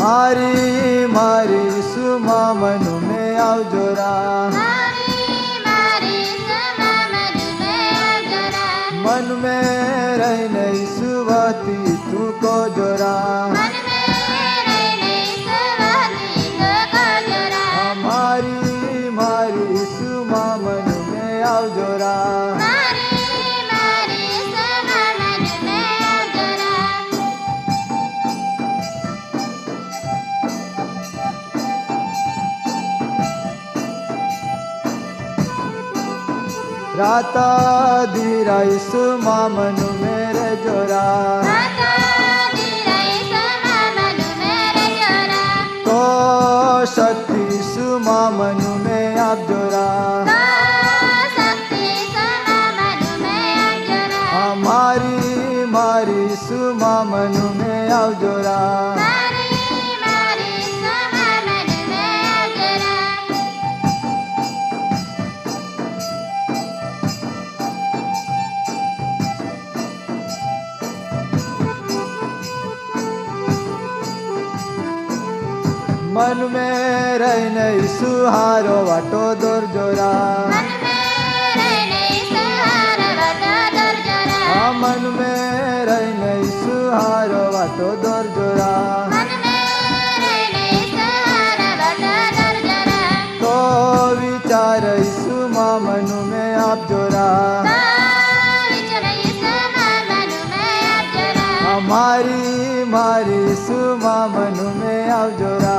મારી મારી સુમા મન મેં આવજો રા, मन में रहने सुवाती तू को जोरा, हमारी मारी सुमा मन में आव जोरा। राता धीराई सुमा मन मेरे जोरा, तो शक्ति सुमा मन में आप जोरा, हमारी मारी सुमा मन में आप जोरा। मन में रहने सुहारो वाटो दौर जोरा, मन में रहने सुहारो वाटो दौर जोरा, तो विचार सुमा मन में आप जोरा, हमारी मारी सुमा मन में आप जोरा।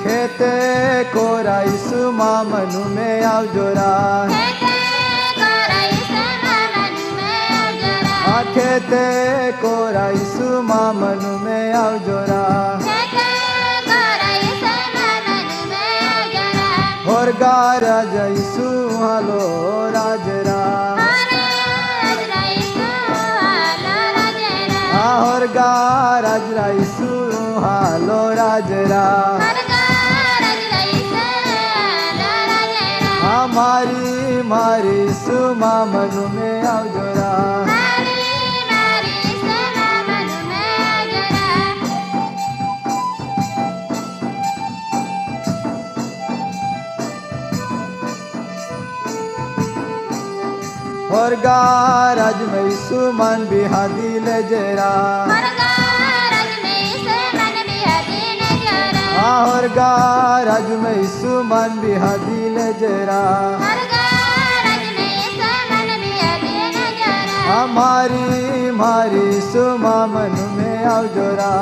खेते कोराई सुमा मन में आव जोरा, खेते कोराई सुमा मन में आव जोरा, और गारा जैसु हालो राजरा, और गारा जैसु हालो राजरा, हमारी मारी सुमा मन में आव जोरा। और गारज में सुमन बिहादी ले जरा, और गारज में सुमन बिहादी ले जरा, हमारी मारी सुमा मन में आव जोरा,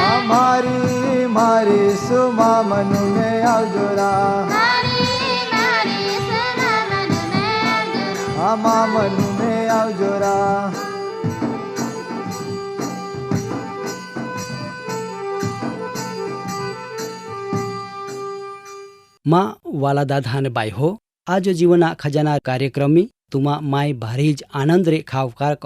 हमारी मारी सुमा मन में आव जोरा, हमा मन में आव जोरा। માં વાલા દાદા અને બાઈ હો આજ જીવના ખજાના કાર્યક્રમી તુમા માય ભારીજ આનંદ રે ખાવકાર ક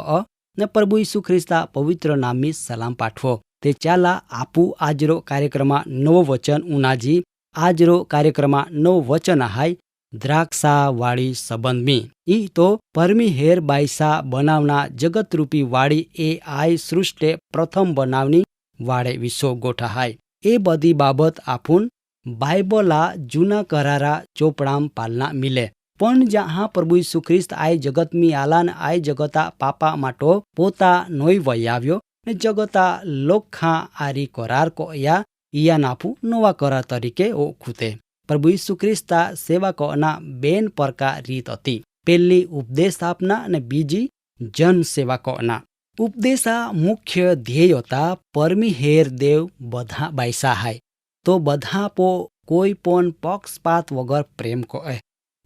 ને પ્રભુ ઈસુ ખ્રિસ્તા પવિત્ર નામી સલામ પાઠવો તે ચાલા આપુ આજરો કાર્યક્રમા નવો વચન ઉનાજી આજરો કાર્યક્રમા નવો વચન આહાય દ્રાક્ષા વાળી સંબંધ મી ઈ તો પરમી हेर बाईसा बनावना जगत रूपी वाड़ी ए आई सृष्टे प्रथम बनावनी वाड़े विश्व गोठाहाय ए बधी बाबत आपुन बाइबला जूना करारा चोपड़ाम पालना मिले पण जहाँ प्रभु यीशु ख्रिस्त आय जगत मी आला ने आय जगता पापा माटो पोता नोई वयाव्यो ने जगता लोखा आरी करार को या नापू नवा करार तरीके ओ खुते प्रभु यीशु ख्रिस्ता सेवा कोना बेन प्रकार रीत हती पहली उपदेश आपना ने बीजी जन सेवा कोना उपदेशा मुख्य ध्येय होता परमी हेर देव बधा बाईसा हाय तो बधा पो कोई पण पक्षपात वगर प्रेम को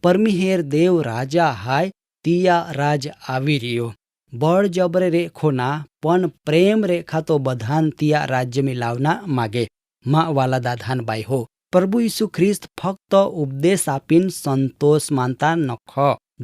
परमी हेर देव राजा हाय तिया राज आवी रियो बळ जबरे रेखो ना पण प्रेम रेखा तो बधान तिया राज्य में लावना मागे माँ वाला दाधान बाई हो प्रभु यीशु ख्रिस्त फक्त उपदेश आपीन संतोष मानता नख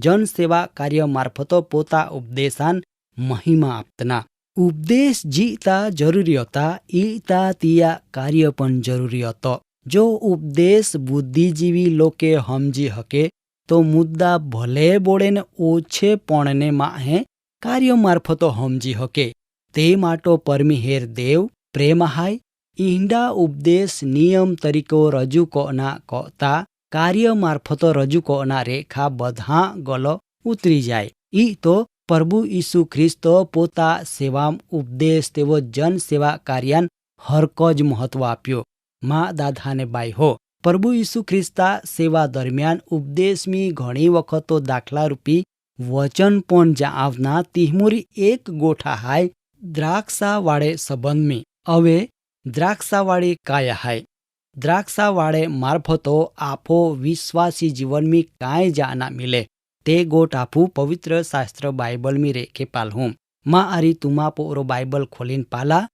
जन सेवा कार्य मार्फतो पोता उपदेशान महिमा आपतना ઉપદેશ જીતા જરૂરી હતા, ઈતા તિયા કાર્ય પણ જરૂરી હતો. જો ઉપદેશ બુદ્ધિજીવી લોકે સમજી હકે તો મુદ્દા ભલે બોળે ને ઓછે પણને માહે કાર્ય મારફતો સમજી હકે. તે માટો પરમિહેર દેવ પ્રેમ હાય ઈંડા ઉપદેશ નિયમ તરીકો રજૂ કોના કોતા કાર્ય મારફતો રજૂ કોના રેખા બધા ગલો ઉતરી જાય. ઈ તો પ્રભુ ઈસુ ખ્રિસ્તો પોતા સેવામ ઉપદેશ તેવો જન સેવા કાર્યાન હરકો જ મહત્વ આપ્યો. માં દાદાને બાઈ હો, પ્રભુ ઈસુ ખ્રિસ્તા સેવા દરમિયાન ઉપદેશમી ઘણી વખતો દાખલારૂપી વચન પણ આવના તિહમુરી એક ગોઠા હાય દ્રાક્ષાવાળે સંબંધમી. હવે દ્રાક્ષાવાળી કાયા હાય દ્રાક્ષાવાળે મારફતો આપો વિશ્વાસી જીવનમી કાંઈ જાના મિલે. તે ગોટ આપું પવિત્ર શાસ્ત્ર બાઇબલમી રેખે પાલહું. માં આરી તુમા પોરો બાઇબલ ખોલીને પાલા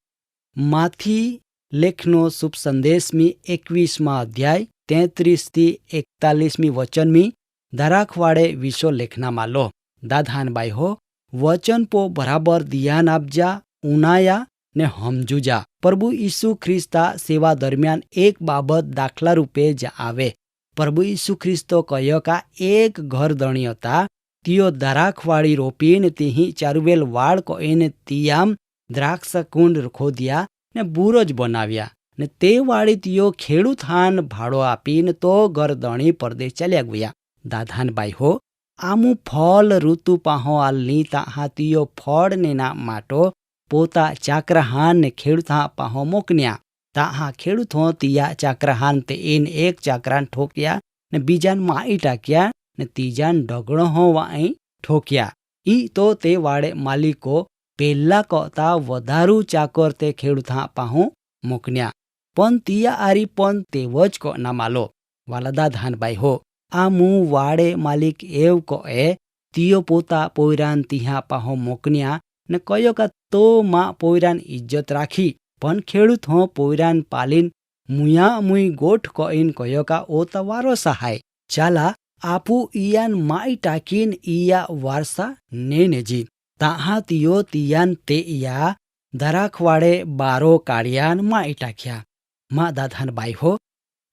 માથી લેખનો શુભ સંદેશમી 21મા અધ્યાય 33 થી 41મી વચનમી દરાખવાડે વિશો લેખનામાં લો. દાધાન બાઈ હો, વચન પો બરાબર ધ્યાન આપજા, ઉનાયા ને સમજુજા. પ્રભુ ઈસુ ખ્રિસ્તા સેવા દરમિયાન એક બાબત દાખલા રૂપે જ આવે. પ્રભુ ઈસુ ખ્રિસ્તો કહ્યો કા એક ઘર દણી હતા, તિયો દરાખવાળી રોપીને તિહી ચારુવેલ વાળ કોઈને તિયામ દ્રાક્ષકુંડ ખોદ્યા ને બુરજ બનાવ્યા ને તે વાળી તિયો ખેડૂત હાન ભાડો આપીને તો ઘર દણી પરદેશ ચાલ્યા ગયા. દાધાન બાઈ હો, આમું ફળ ઋતુ પાહો આલની તાહા તિયો ફળ ને ના માટો પોતા ચાકરહાન ને ખેડૂત હા પાહો મોકન્યા. તાહા ખેડૂત હો તિયા ચાકરહાન તે એન એક ચાકરાન ઠોક્યા ને બીજાન માઈ ટાક્યા ને ત્રીજાન ડગણો હો વાઈ ઠોક્યા. ઈ તો તે વાડે માલિકો પેલા કરતા વધારું ચાકર તે ખેડૂત હા પાહો મોકન્યા. પણ તિયા આરી પણ તેવો જ કો ના માલો. વાલદા ધાનભાઈ હો, આ મું વાડે માલિક એવ કહે તિયો પોતા પોયરાન તિહા પાહો મોકન્યા ને કયો કા તો માં પોયરાન ઇજ્જત રાખી. પણ ખેડૂત હો પોયરાન પાલીન મુયા મુઈ ગોઠ કહીન કયો કા ઓ તવારો સહાય ચાલા આપું ઈયાન માઈ ટાકીન ઈયા વારસા નેનેજી. તાહા તિયો તિયાન તે ઈયા દરાખવાડે બારો કાઢ્યાન માઈ ટાક્યા. માં દાદાન બાઈ હો,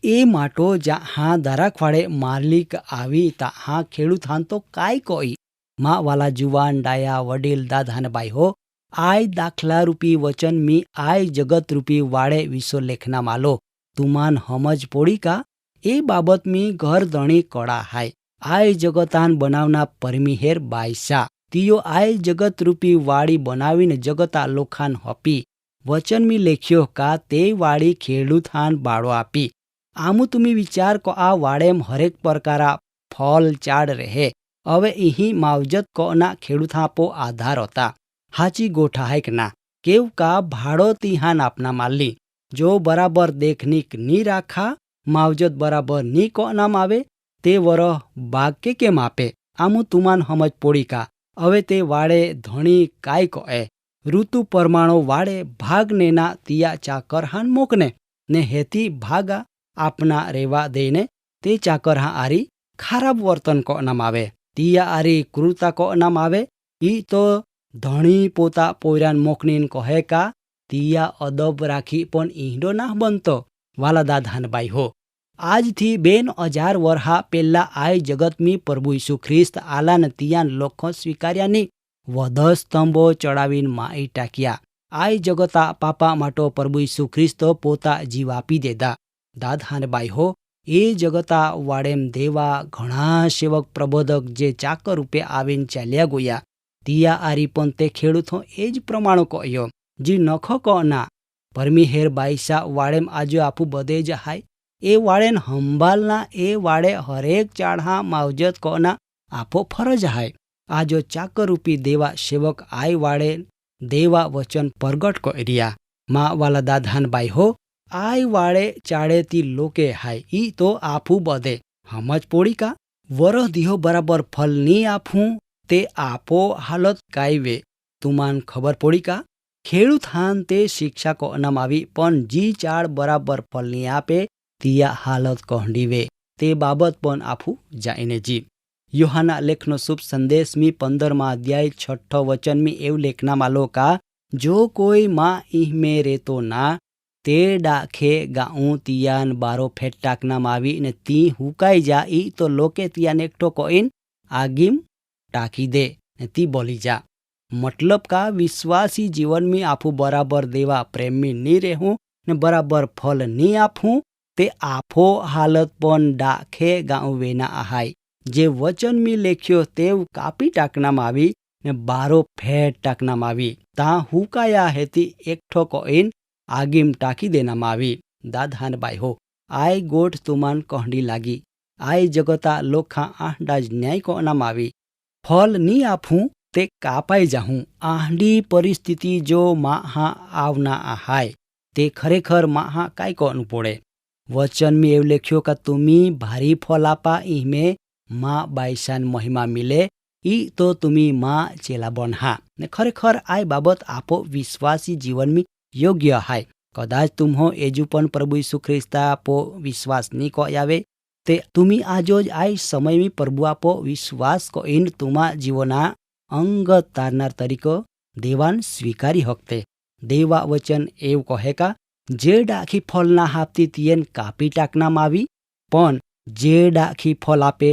એ માટો જ્યાં દરાખવાડે માલિક આવી તાહા ખેડૂત હાન તો કાંઈ કોઈ. માં વાલા જુવાન ડાયા વડીલ દાદાન બાઈ હો, આય દાખલા રૂપી વચન મી આય જગત રૂપી વાડે વિશો લેખના માલો. તુમાન હમજ પોડી કા એ બાબત મી ઘર દણી કડા હાય. આય જગતાન બનાવના પરમિહેર બાઈસા તિયો આય જગત રૂપી વાડી બનાવીને જગતા લોખાન હપી. વચન મી લેખ્યો કા તે વાડી ખેડૂત હાન બાળો આપી. આમું તુમી વિચાર કો આ વાડેમ હરેક પ્રકારા ફળ ચાડ રહે. હવે અહીં માવજત કોના ખેડૂત હાપો આધાર હતા. હાચી ગોઠા હાય કે ના કેવ કા ભાડો તિહાન આપના માલી. જો બરાબર દેખનીક ની રાખા માવજત બરાબર ની કોનામ આવે તે વરહ બાગ કે કેમ આપે. આમું તુમાન હમજ પોડી કા. હવે તે વાડે ધણી કાય કહે ઋતુ પરમાણો વાડે ભાગ નેના તિયા ચાકર હાન મોકને ને હેતી ભાગા આપના રેવા દઈને તે ચાકર હા આરી ખરાબ વર્તન કોનામ આવે. તિયા આરી ક્રૂરતા કોનામ આવે. ઈ તો ધણી પોતા પોયરાન મોકનીન કહે કા તિયા અદબ રાખી પણ ઈંડો ના બનતો. વાલા દાદાન બાઈ હો, આજથી 2000 વર્ષા પેલા આય જગતમી પ્રભુ ઈસુ ખ્રિસ્ત આલાન તિયાન લોખો સ્વીકાર્યાની વધસ્તંભો ચડાવીને માઈ ટાક્યા. આય જગતા પાપા માટો પ્રભુ ઈસુ ખ્રિસ્તો પોતા જીવ આપી દેદા. દાદાન બાઈ હો, એ જગતા વાડેમ દેવા ઘણા સેવક પ્રબોધક જે ચાકર રૂપે આવીને ચાલ્યા ગયા. તિયા આરી પણ તે ખેડૂતો એ જ પ્રમાણો કહ્યો જી નખો કોના પરમિહેર બાઈસા વાડેમ આજો આપું બધે જ હાય. એ વાડેન હંભાલના એ વાડે હરેક ચાળહા માવજત કોના આપો ફરજ હાય. આજો ચાકર રૂપી દેવા સેવક આય વાડે દેવા વચન પ્રગટ કર્યા. માં વાલા દાદાન બાઈ હો, આય વાડે ચાળેતી લોકે હાય. ઈ તો આપું બધે હમજ પોડી કા વરહ દિહો બરાબર ફલ ની આપું તે આપો હાલત કાયવે. તુમાન ખબર પોડી કા ખેડૂત હાન તે શિક્ષા કોનામ આવી પણ જી ચાળ બરાબર ફલ ની આપે તિયા હાલત કહંડીવે. તે બાબત પણ આપું જાઈને જી. યોહાના લેખનો શુભ સંદેશ મી 15મા અધ્યાય 6 વચન મી એવું લેખના માલો કા જો કોઈ માં ઇહમે રેતો ના તે ડાખે ગાઉં તિયાન બારો ફેટ ટાકનામાં આવી ને તી હુકાઈ જા ઈ તો લોકે તિયાન એકઠો કોઈન આગીમ ટાકી દે ને તી બોલી જા. મતલબ કા વિશ્વાસી જીવનમાં આફું બરાબર દેવા પ્રેમી નહીં રહેવું ને બરાબર ફલ નહીં આપવું તે આફો હાલત પણ ડાખે ગાઉં વેના આહાય. જે વચન મી લેખ્યો તેવ કાપી ટાકનામાં આવી ને બારો ફેટ ટાકનામાં આવી તા હુકાયા હેતી એકઠો કોઈન આગીમ ટાકી દેનામાં આવી. દાદાન બાઈ હો આય ગોઠ તુમાન કહંડી લાગી આય જગતા લોખા આંડા જ ન્યાય કોનામાં આવી ફલ નહીં આપું તે કાપાઈ જાહું. આંડી પરિસ્થિતિ જો માહા આવના આહાય તે ખરેખર માહા કાંઈ કોનું પડે. વચન મેં એવું લખ્યો કે તુમી ભારી ફલ આપા ઈમે માં બાઈશાન મહિમા મિલે ઈ તો તુમી માં ચેલા બનહા ને ખરેખર આ બાબત આપો વિશ્વાસી જીવનમાં યોગ્ય હાય. કદાચ તુમ્હો એજુ પણ પ્રભુ ઈસુ ખ્રિસ્તા આપો વિશ્વાસ નહીં કો આવે તે તુમી આજો જ આ સમયમાં પ્રભુ આપો વિશ્વાસ કોઈન તુમા જીવના અંગત તારનાર તરીકો દેવાન સ્વીકારી હકતે. દેવા વચન એવું કહે કા જે ડાખી ફળ ના આપતી તિયેન કાપી ટાકનામાં આવી પણ જે ડાખી ફળ આપે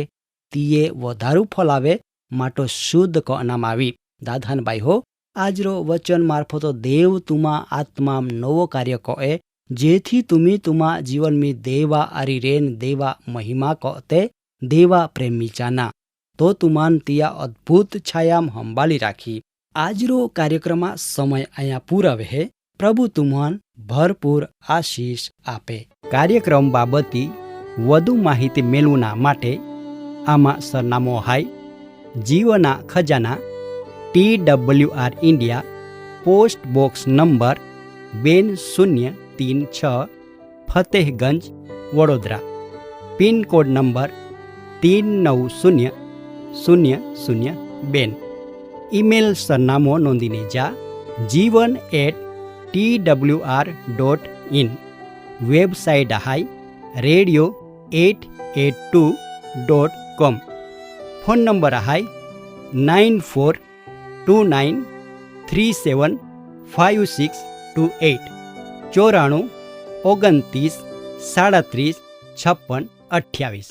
તીએ વધારું ફળ આવે માટો શુદ્ધ કનામાં આવી. દાદાન બાઈ હો આજરો વચન મારફતો દેવ તુમા આત્મા નવો કાર્ય કહે જેથી તુમી તુમા જીવનમી દેવા આરી રેન દેવા મહિમા કહતે દેવા પ્રેમી ચાના તો તુમાન તિયા અદ્ભુત છાયામ હંબાળી રાખી. આજરો કાર્યક્રમમાં સમય અહીંયા પૂરા વહે. પ્રભુ તુમાન ભરપૂર આશીષ આપે. કાર્યક્રમ બાબતી વધુ માહિતી મેળવના માટે આમાં સરનામો હાય જીવના ખજાના TWR India post box number 2036 Fatehganj Vadodara pin code number 390002. Email સરનામો નોંધીને જા jivan@twr.in. વેબસાઇટ હાય radio882.com. ફોન નંબર હાય 9429375628 94 29 37 56 28.